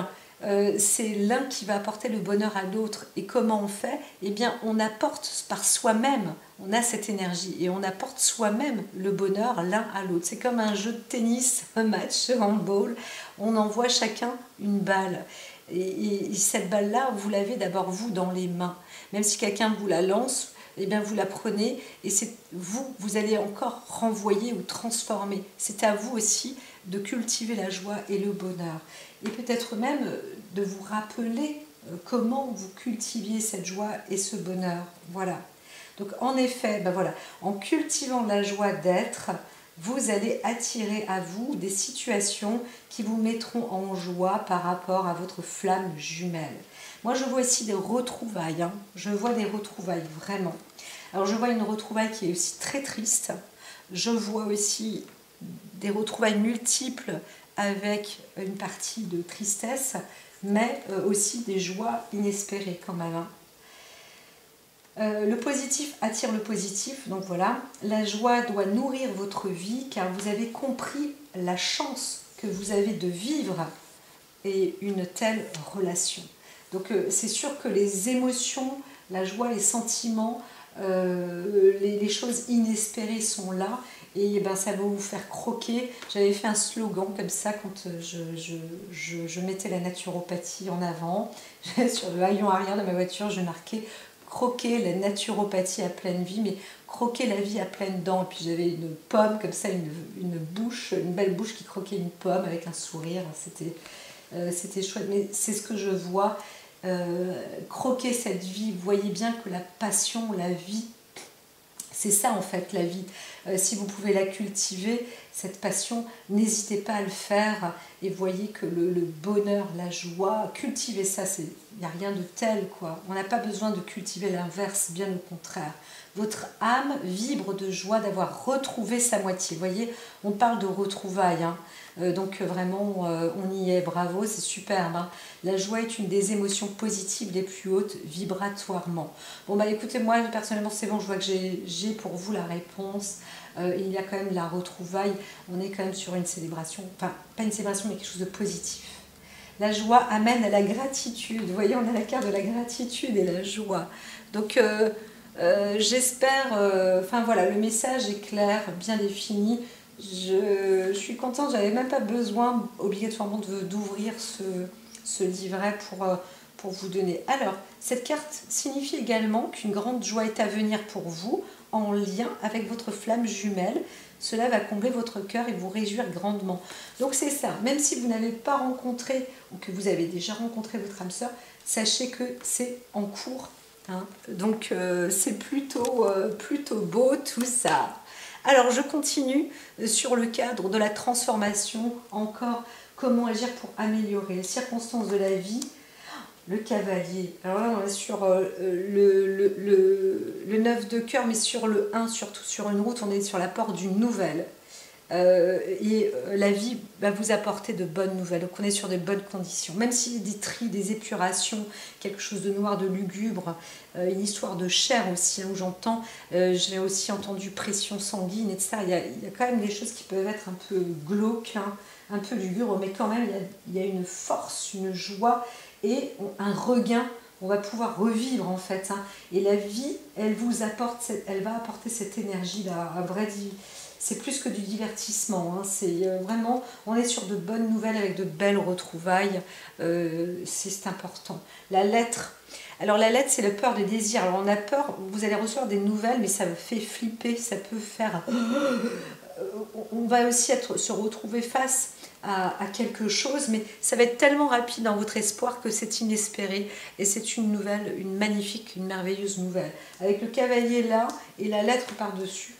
c'est l'un qui va apporter le bonheur à l'autre. Et comment on fait? Eh bien, on apporte par soi-même, on a cette énergie, et on apporte soi-même le bonheur l'un à l'autre. C'est comme un jeu de tennis, un match, un handball. On envoie chacun une balle. Et cette balle-là, vous l'avez d'abord vous dans les mains. Même si quelqu'un vous la lance, eh bien vous la prenez et c'est vous allez encore renvoyer ou transformer. C'est à vous aussi de cultiver la joie et le bonheur. Et peut-être même de vous rappeler comment vous cultiviez cette joie et ce bonheur. Voilà. Donc en effet, ben voilà, en cultivant la joie d'être, vous allez attirer à vous des situations qui vous mettront en joie par rapport à votre flamme jumelle. Moi, je vois aussi des retrouvailles. Hein. Je vois des retrouvailles, vraiment. Alors, je vois une retrouvaille qui est aussi très triste. Je vois aussi des retrouvailles multiples avec une partie de tristesse, mais aussi des joies inespérées quand même. Hein. Le positif attire le positif, donc voilà, la joie doit nourrir votre vie car vous avez compris la chance que vous avez de vivre et une telle relation. Donc c'est sûr que les émotions, la joie, les sentiments, les choses inespérées sont là et ben, ça va vous faire croquer. J'avais fait un slogan comme ça quand je mettais la naturopathie en avant. Sur le haillon arrière de ma voiture, je marquais croquer la naturopathie à pleine vie, mais croquer la vie à pleines dents. Et puis j'avais une pomme comme ça, une bouche, une belle bouche qui croquait une pomme avec un sourire. C'était chouette, mais c'est ce que je vois. Croquer cette vie, vous voyez bien que la passion, la vie, c'est ça en fait la vie. Si vous pouvez la cultiver, cette passion, n'hésitez pas à le faire et voyez que le bonheur, la joie, cultiver ça, il n'y a rien de tel quoi. On n'a pas besoin de cultiver l'inverse, bien au contraire. Votre âme vibre de joie d'avoir retrouvé sa moitié. Vous voyez, on parle de retrouvailles. Hein. Donc vraiment, on y est, bravo, c'est superbe. Hein. La joie est une des émotions positives les plus hautes vibratoirement. Bon bah écoutez, moi personnellement c'est bon, je vois que j'ai pour vous la réponse. Il y a quand même la retrouvaille, on est quand même sur une célébration, enfin pas une célébration mais quelque chose de positif. La joie amène à la gratitude. Vous voyez, on a la carte de la gratitude et la joie. Donc j'espère, enfin voilà, le message est clair, bien défini. Je suis contente, j'avais même pas besoin obligatoirement d'ouvrir ce livret pour vous donner. Alors, cette carte signifie également qu'une grande joie est à venir pour vous en lien avec votre flamme jumelle. Cela va combler votre cœur et vous réjouir grandement. Donc c'est ça, même si vous n'avez pas rencontré ou que vous avez déjà rencontré votre âme sœur, sachez que c'est en cours. Hein. Donc c'est plutôt beau tout ça. Alors je continue sur le cadre de la transformation, encore comment agir pour améliorer les circonstances de la vie. Le cavalier, alors là on est sur le 9 de cœur, mais sur le 1, surtout sur une route, on est sur la porte d'une nouvelle. La vie va vous apporter de bonnes nouvelles, donc on est sur des bonnes conditions. Même s'il y a des tris, des épurations, quelque chose de noir, de lugubre, une histoire de chair aussi, hein, où j'entends, j'ai aussi entendu pression sanguine, etc. Il y a quand même des choses qui peuvent être un peu glauques, hein, un peu lugubres, mais quand même il y a une force, une joie et un regain. On va pouvoir revivre en fait. Hein. Et la vie, elle va apporter cette énergie-là, un vrai. C'est plus que du divertissement, hein. C'est vraiment, on est sur de bonnes nouvelles avec de belles retrouvailles, c'est important. La lettre, alors la lettre c'est la peur des désirs, alors on a peur, vous allez recevoir des nouvelles mais ça fait flipper, ça peut faire, on va aussi se retrouver face à quelque chose, mais ça va être tellement rapide dans votre espoir que c'est inespéré et c'est une nouvelle, une magnifique, une merveilleuse nouvelle. Avec le cavalier là et la lettre par-dessus.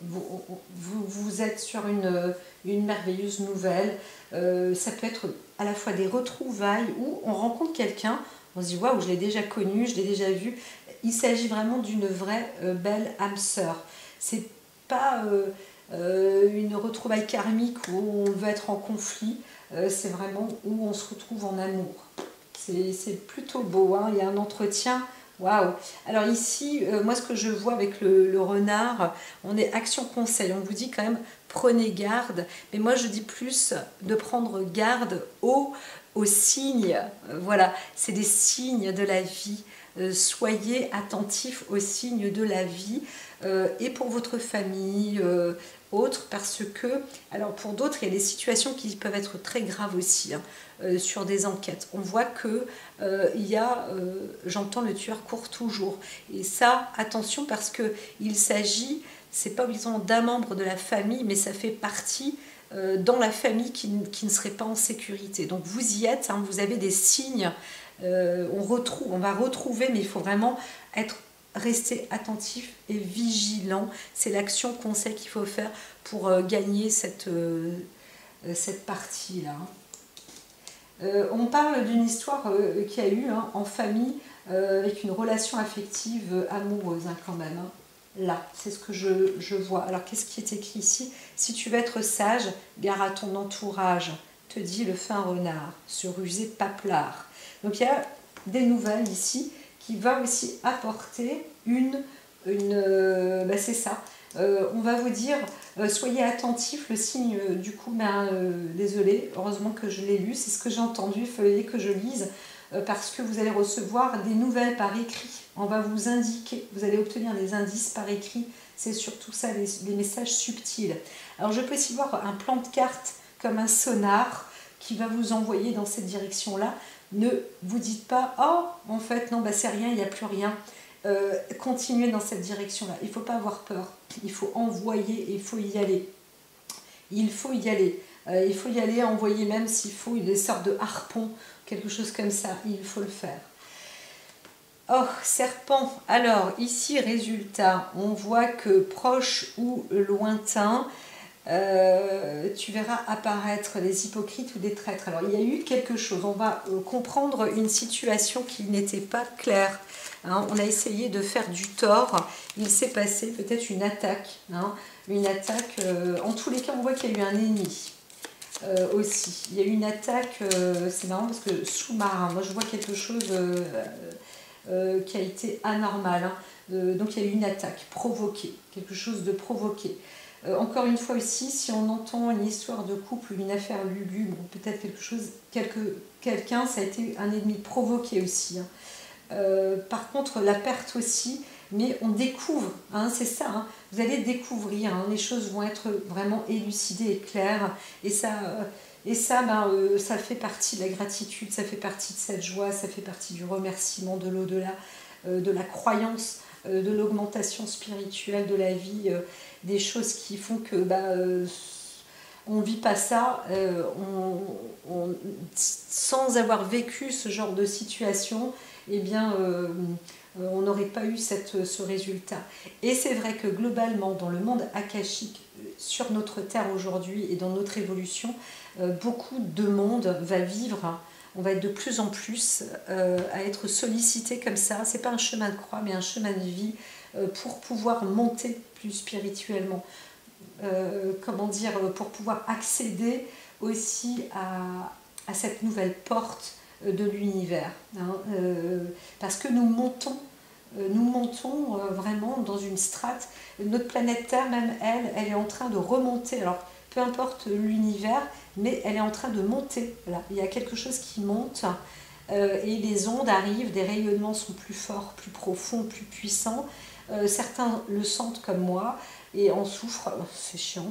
Vous êtes sur une merveilleuse nouvelle. Ça peut être à la fois des retrouvailles où on rencontre quelqu'un, on se dit waouh, je l'ai déjà connu, je l'ai déjà vu. Il s'agit vraiment d'une vraie belle âme sœur. C'est pas une retrouvaille karmique où on veut être en conflit, c'est vraiment où on se retrouve en amour. C'est plutôt beau, hein. Il y a un entretien. Waouh! Alors ici, moi ce que je vois avec le renard, on est action-conseil. On vous dit quand même prenez garde, mais moi je dis plus de prendre garde aux aux signes. Voilà, c'est des signes de la vie. Soyez attentifs aux signes de la vie et pour votre famille, autres, parce que, alors pour d'autres, il y a des situations qui peuvent être très graves aussi, hein, sur des enquêtes. On voit que j'entends le tueur court toujours. Et ça, attention, parce qu'il s'agit, c'est pas obligatoirement d'un membre de la famille, mais ça fait partie dans la famille qui ne serait pas en sécurité. Donc vous y êtes, hein, vous avez des signes, on va retrouver, mais il faut vraiment rester attentif et vigilant. C'est l'action qu'on sait qu'il faut faire pour gagner cette partie-là. On parle d'une histoire qu'il y a eu en famille, avec une relation affective amoureuse quand même. Hein. Là, c'est ce que je vois. Alors, qu'est-ce qui est écrit ici? Si tu veux être sage, gare à ton entourage, te dit le fin renard, se ruser paplard. Donc, il y a des nouvelles ici qui va aussi apporter c'est ça. On va vous dire, soyez attentifs, le signe du coup, désolé, heureusement que je l'ai lu, c'est ce que j'ai entendu, il fallait que je lise, parce que vous allez recevoir des nouvelles par écrit. On va vous indiquer, vous allez obtenir des indices par écrit, c'est surtout ça, les messages subtils. Alors je peux aussi voir un plan de carte comme un sonar qui va vous envoyer dans cette direction-là. Ne vous dites pas, oh, en fait, non, c'est rien, il n'y a plus rien. Continuez dans cette direction-là. Il ne faut pas avoir peur. Il faut envoyer et il faut y aller. Il faut y aller. Il faut y aller, envoyer même s'il faut des sortes de harpons, quelque chose comme ça. Il faut le faire. Oh, serpent. Alors, ici, résultat. On voit que proche ou lointain, tu verras apparaître des hypocrites ou des traîtres. Alors, il y a eu quelque chose. On va comprendre une situation qui n'était pas claire. Hein, on a essayé de faire du tort. Il s'est passé peut-être une attaque. Hein, une attaque. En tous les cas, on voit qu'il y a eu un ennemi aussi. Il y a eu une attaque. C'est marrant parce que sous-marin. Moi, je vois quelque chose qui a été anormal. Hein. Donc, il y a eu une attaque provoquée. Quelque chose de provoqué. Encore une fois aussi, si on entend une histoire de couple ou une affaire lugubre, peut-être quelqu'un, ça a été un ennemi provoqué aussi. Hein. Par contre, la perte aussi, mais on découvre, hein, c'est ça, hein, vous allez découvrir, hein, les choses vont être vraiment élucidées et claires, et ça fait partie de la gratitude, ça fait partie de cette joie, ça fait partie du remerciement de l'au-delà, de la croyance, de l'augmentation spirituelle de la vie, des choses qui font que on ne vit pas ça sans avoir vécu ce genre de situation. Eh bien, on n'aurait pas eu ce résultat. Et c'est vrai que globalement, dans le monde akashique, sur notre Terre aujourd'hui et dans notre évolution, beaucoup de monde va vivre, hein, on va être de plus en plus à être sollicité comme ça. C'est pas un chemin de croix, mais un chemin de vie pour pouvoir monter plus spirituellement. Pour pouvoir accéder aussi à cette nouvelle porte de l'univers. Hein, parce que nous montons vraiment dans une strate. Notre planète Terre, même elle est en train de remonter. Alors, peu importe l'univers, mais elle est en train de monter. Voilà. Il y a quelque chose qui monte et les ondes arrivent, des rayonnements sont plus forts, plus profonds, plus puissants. Certains le sentent comme moi et en souffrent, c'est chiant,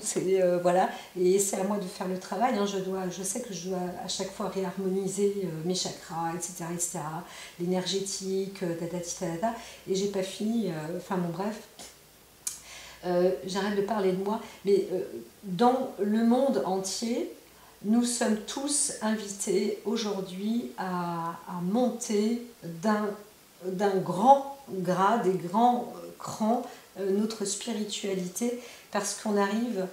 voilà, et c'est à moi de faire le travail, hein. Je sais que je dois à chaque fois réharmoniser mes chakras, etc., l'énergétique, et j'ai pas fini, bref, j'arrête de parler de moi, mais dans le monde entier, nous sommes tous invités aujourd'hui à monter d'un grand grade et grand cran notre spiritualité, parce qu'on arrive,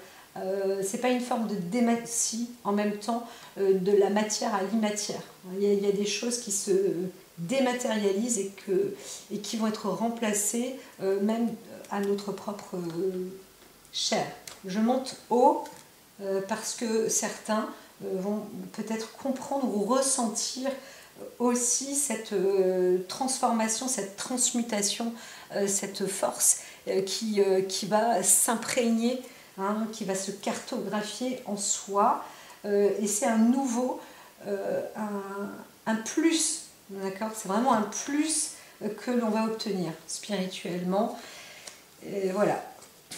c'est pas une forme de dématie, en même temps de la matière à l'immatière. Il y a des choses qui se dématérialisent et qui vont être remplacées même à notre propre chair. Je monte haut parce que certains vont peut-être comprendre ou ressentir aussi cette transformation, cette transmutation, cette force qui va s'imprégner, hein, qui va se cartographier en soi. Et c'est un nouveau un plus, d'accord? C'est vraiment un plus que l'on va obtenir spirituellement. Et voilà.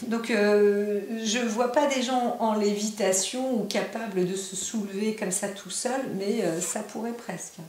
Donc je ne vois pas des gens en lévitation ou capables de se soulever comme ça tout seul, mais ça pourrait presque.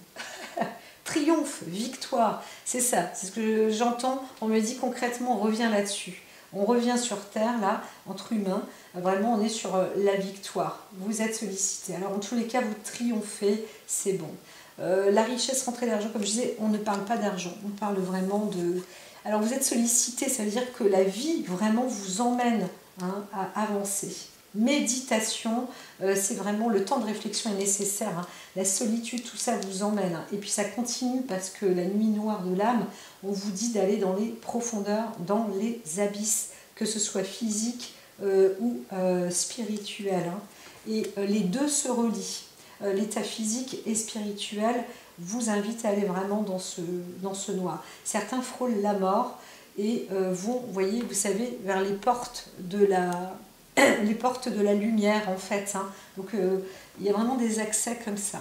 Triomphe, victoire, c'est ça, c'est ce que j'entends. On me dit concrètement, on revient là-dessus. On revient sur Terre, là, entre humains. Vraiment, on est sur la victoire. Vous êtes sollicité. Alors, en tous les cas, vous triomphez, c'est bon. La richesse, rentrée d'argent, comme je disais, on ne parle pas d'argent. On parle vraiment de... Alors, vous êtes sollicité, ça veut dire que la vie, vraiment, vous emmène à avancer. Méditation, c'est vraiment le temps de réflexion est nécessaire. La solitude, tout ça vous emmène. Et puis, ça continue parce que la nuit noire de l'âme, on vous dit d'aller dans les profondeurs, dans les abysses, que ce soit physique ou spirituel. Et les deux se relient. L'état physique et spirituel vous invite à aller vraiment dans ce noir. Certains frôlent la mort et vont, vous voyez, vous savez, vers les portes de la lumière, en fait. Donc, il y a vraiment des accès comme ça.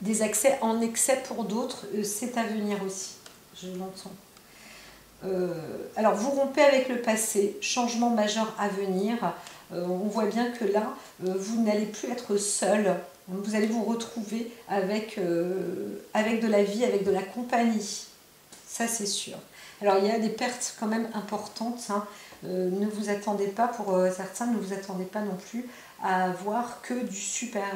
Des accès en excès pour d'autres, c'est à venir aussi. Je l'entends. Alors, vous rompez avec le passé, changement majeur à venir. On voit bien que là, vous n'allez plus être seul. Vous allez vous retrouver avec de la vie, avec de la compagnie. Ça, c'est sûr. Alors, il y a des pertes quand même importantes. Ne vous attendez pas, pour certains, ne vous attendez pas non plus à avoir que du super.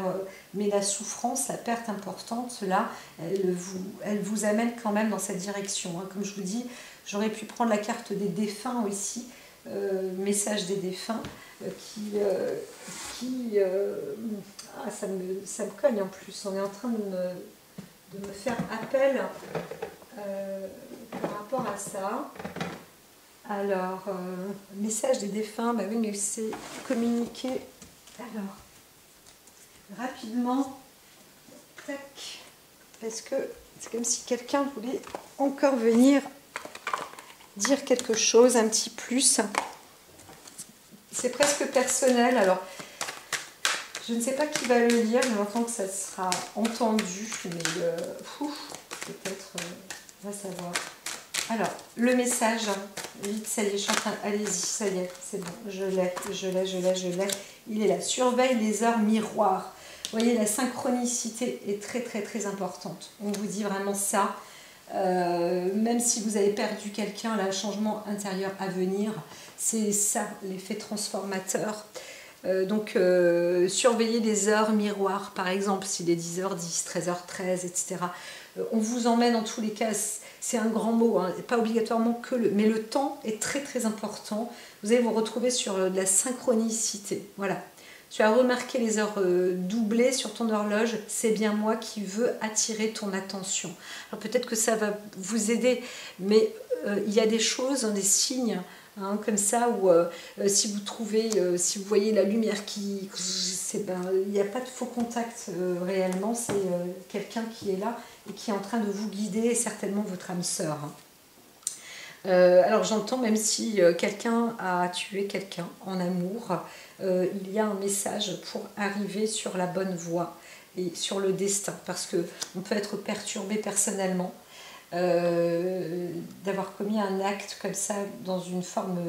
Mais la souffrance, la perte importante, là, elle vous amène quand même dans cette direction. Comme je vous dis, j'aurais pu prendre la carte des défunts aussi, message des défunts, ça me cogne en plus. On est en train de me faire appel par rapport à ça. Alors, message des défunts, bah oui, mais c'est communiqué. Alors, rapidement, tac, parce que c'est comme si quelqu'un voulait encore venir dire quelque chose, un petit plus. C'est presque personnel, alors je ne sais pas qui va le lire, mais j'entends que ça sera entendu, mais peut-être, on va savoir. Alors, le message, vite, ça y est, je suis en train, allez-y, ça y est, c'est bon, je l'ai, il est là. Surveille les heures miroirs. Vous voyez, la synchronicité est très, très, très importante. On vous dit vraiment ça. Même si vous avez perdu quelqu'un, là, le changement intérieur à venir, c'est ça, l'effet transformateur. Donc, surveillez les heures miroirs, par exemple, s'il est 10h10, 13h13, etc. On vous emmène, en tous les cas, c'est un grand mot, pas obligatoirement que mais le temps est très très important. Vous allez vous retrouver sur de la synchronicité. Voilà. Tu as remarqué les heures doublées sur ton horloge, c'est bien moi qui veux attirer ton attention. Alors peut-être que ça va vous aider, mais il y a des choses, des signes, comme ça, où si vous trouvez, si vous voyez la lumière il n'y a pas de faux contact réellement, c'est quelqu'un qui est là et qui est en train de vous guider, et certainement votre âme sœur. Alors j'entends, même si quelqu'un a tué quelqu'un en amour, il y a un message pour arriver sur la bonne voie et sur le destin, parce qu'on peut être perturbé personnellement, d'avoir commis un acte comme ça dans une forme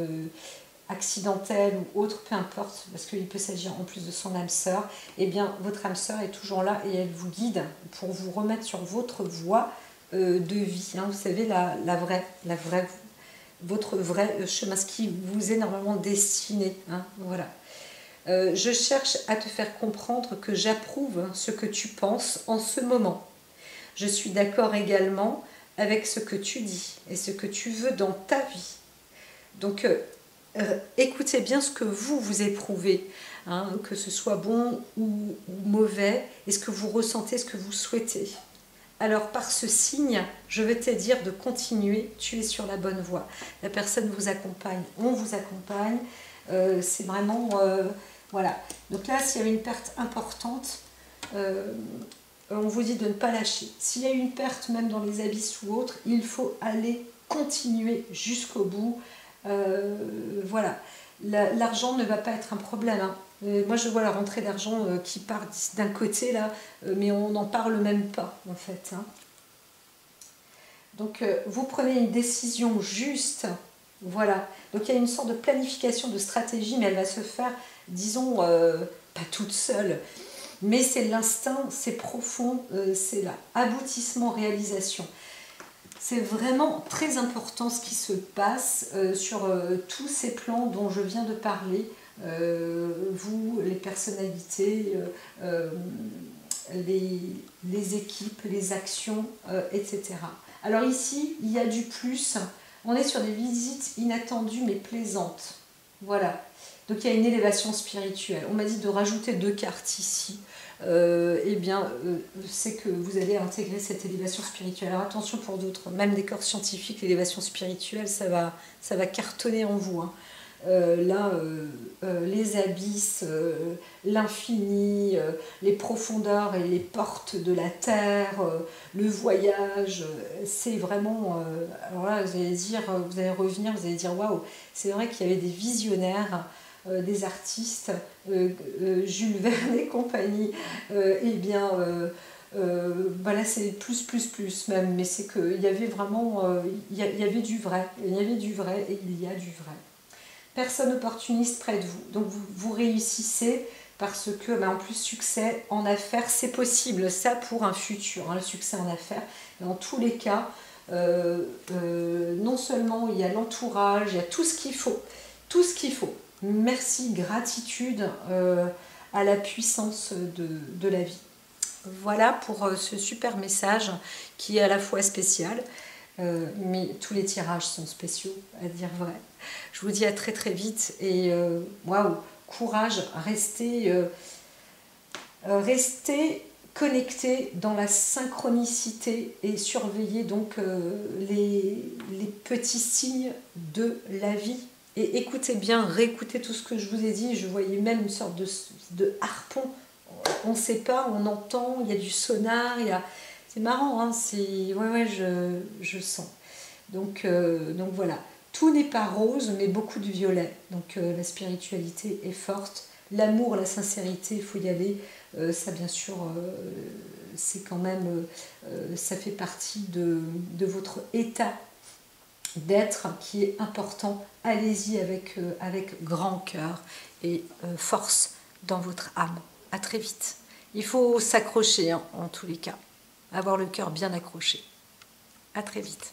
accidentelle ou autre, peu importe, parce qu'il peut s'agir en plus de son âme sœur, et bien votre âme sœur est toujours là et elle vous guide pour vous remettre sur votre voie de vie. Vous savez, votre vrai chemin, ce qui vous est normalement destiné. Voilà. Je cherche à te faire comprendre que j'approuve ce que tu penses en ce moment. Je suis d'accord également avec ce que tu dis et ce que tu veux dans ta vie. Donc, écoutez bien ce que vous éprouvez, que ce soit bon ou mauvais, et ce que vous ressentez, ce que vous souhaitez. Alors, par ce signe, je vais te dire de continuer, tu es sur la bonne voie. La personne vous accompagne, on vous accompagne, c'est vraiment... voilà. Donc là, s'il y avait une perte importante, on vous dit de ne pas lâcher. S'il y a une perte, même dans les abysses ou autres, il faut aller continuer jusqu'au bout. Voilà. l'argent ne va pas être un problème. Hein. Moi, je vois la rentrée d'argent qui part d'un côté, là, mais on n'en parle même pas, en fait. Hein. Donc, vous prenez une décision juste. Voilà. Donc, il y a une sorte de planification, de stratégie, mais elle va se faire, disons, pas toute seule. Mais c'est l'instinct, c'est profond, c'est l'aboutissement, réalisation. C'est vraiment très important ce qui se passe sur tous ces plans dont je viens de parler. Vous, les personnalités, les équipes, les actions, etc. Alors ici, il y a du plus. On est sur des visites inattendues mais plaisantes. Voilà. Donc il y a une élévation spirituelle. On m'a dit de rajouter 2 cartes ici. Eh bien, c'est que vous allez intégrer cette élévation spirituelle. Alors attention pour d'autres, même des corps scientifiques, l'élévation spirituelle, ça va cartonner en vous. Hein. Là, les abysses, l'infini, les profondeurs et les portes de la terre, le voyage, c'est vraiment... alors là, vous allez dire, vous allez revenir, vous allez dire, waouh, c'est vrai qu'il y avait des visionnaires, des artistes, Jules Verne et compagnie, eh bien... là c'est plus même, mais c'est qu'il y avait vraiment, il y avait du vrai, il y avait du vrai et il y a du vrai. Personne opportuniste près de vous, donc vous réussissez parce que, en plus, succès en affaires, c'est possible, ça pour un futur, hein, le succès en affaires. Dans tous les cas, non seulement il y a l'entourage, il y a tout ce qu'il faut, Merci, gratitude à la puissance de la vie. Voilà pour ce super message qui est à la fois spécial, mais tous les tirages sont spéciaux, à dire vrai. Je vous dis à très très vite et waouh, courage, restez connectés dans la synchronicité et surveillez donc les petits signes de la vie. Et écoutez bien, réécoutez tout ce que je vous ai dit. Je voyais même une sorte de harpon. On ne sait pas, on entend, il y a du sonar, c'est marrant, hein, ouais, je sens. Donc voilà, tout n'est pas rose, mais beaucoup de violet. Donc la spiritualité est forte, l'amour, la sincérité, il faut y aller. Ça, bien sûr, c'est quand même, ça fait partie de votre état d'être qui est important. Allez-y avec grand cœur et force dans votre âme. À très vite. Il faut s'accrocher, hein, en tous les cas. Avoir le cœur bien accroché. À très vite.